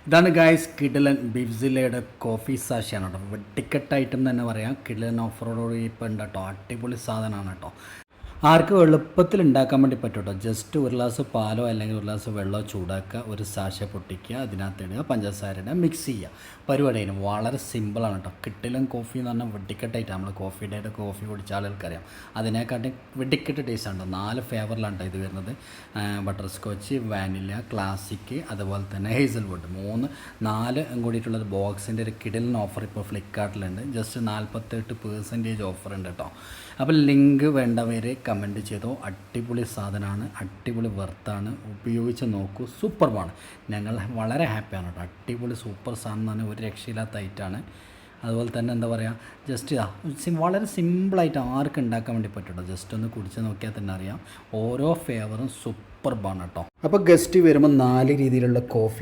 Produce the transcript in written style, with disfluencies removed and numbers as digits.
ഇതാണ് ഗായ്സ് കിഡിലൻ ബിഫ്സിലയുടെ കോഫി സാഷിയാണ് കേട്ടോ. ടിക്കറ്റ് ഐറ്റം തന്നെ പറയാം. കിഡിലൻ ഓഫറോട് ഇപ്പോൾ ഉണ്ട് കേട്ടോ. അടിപൊളി സാധനമാണ് കേട്ടോ. ആർക്കും എളുപ്പത്തിൽ ഉണ്ടാക്കാൻ വേണ്ടി പറ്റും കേട്ടോ. ജസ്റ്റ് ഒരു ഗ്ലാസ് പാലോ അല്ലെങ്കിൽ ഒരു ഗ്ലാസ് വെള്ളമോ ചൂടാക്കുക, ഒരു സാഷ പൊട്ടിക്കുക, അതിനകത്ത് ഇടുക, പഞ്ചസാര ഇടുക, മിക്സ് ചെയ്യുക. പരിപാടിയാണ് വളരെ സിമ്പിളാണ് കേട്ടോ. കിട്ടിലൻ കോഫി എന്ന് പറഞ്ഞാൽ വെടിക്കെട്ടായിട്ട് നമ്മൾ കോഫി ഡേയുടെ കോഫി കുടിച്ച ആളുകൾക്കറിയാം. അതിനെക്കാട്ടി വെടിക്കെട്ട് ടേസ്റ്റ് ഉണ്ടോ. 4 ഫ്ലേവറിലാണ് കേട്ടോ ഇത് വരുന്നത്. ബട്ടർ സ്കോച്ച്, വാനില, ക്ലാസിക്, അതുപോലെ തന്നെ ഹേസൽവുഡ്. 4 കൂടിയിട്ടുള്ളൊരു ബോക്സിൻ്റെ ഒരു കിഡിലൻ ഓഫർ ഇപ്പോൾ ഫ്ലിപ്കാർട്ടിലുണ്ട്. ജസ്റ്റ് 48% ഓഫർ ഉണ്ട് കേട്ടോ. അപ്പോൾ ലിങ്ക് വേണ്ടവർ കമൻറ്റ് ചെയ്തോ. അടിപൊളി സാധനമാണ്, അടിപൊളി വെർത്താണ്, ഉപയോഗിച്ച് നോക്കൂ. സൂപ്പർബാണ്. ഞങ്ങൾ വളരെ ഹാപ്പിയാണ് കേട്ടോ. അടിപൊളി സൂപ്പർ സാധനം എന്ന് പറഞ്ഞാൽ ഒരു രക്ഷയില്ലാത്ത ഐറ്റാണ്. അതുപോലെ തന്നെ എന്താ പറയുക, ജസ്റ്റ് വളരെ സിമ്പിളായിട്ട് ആർക്കും ഉണ്ടാക്കാൻ വേണ്ടി പറ്റും കേട്ടോ. ജസ്റ്റ് ഒന്ന് കുടിച്ച് നോക്കിയാൽ തന്നെ അറിയാം. ഓരോ ഫ്ലേവറും സൂപ്പർബാണ് കേട്ടോ. അപ്പോൾ ഗസ്റ്റ് വരുമ്പോൾ 4 രീതിയിലുള്ള കോഫി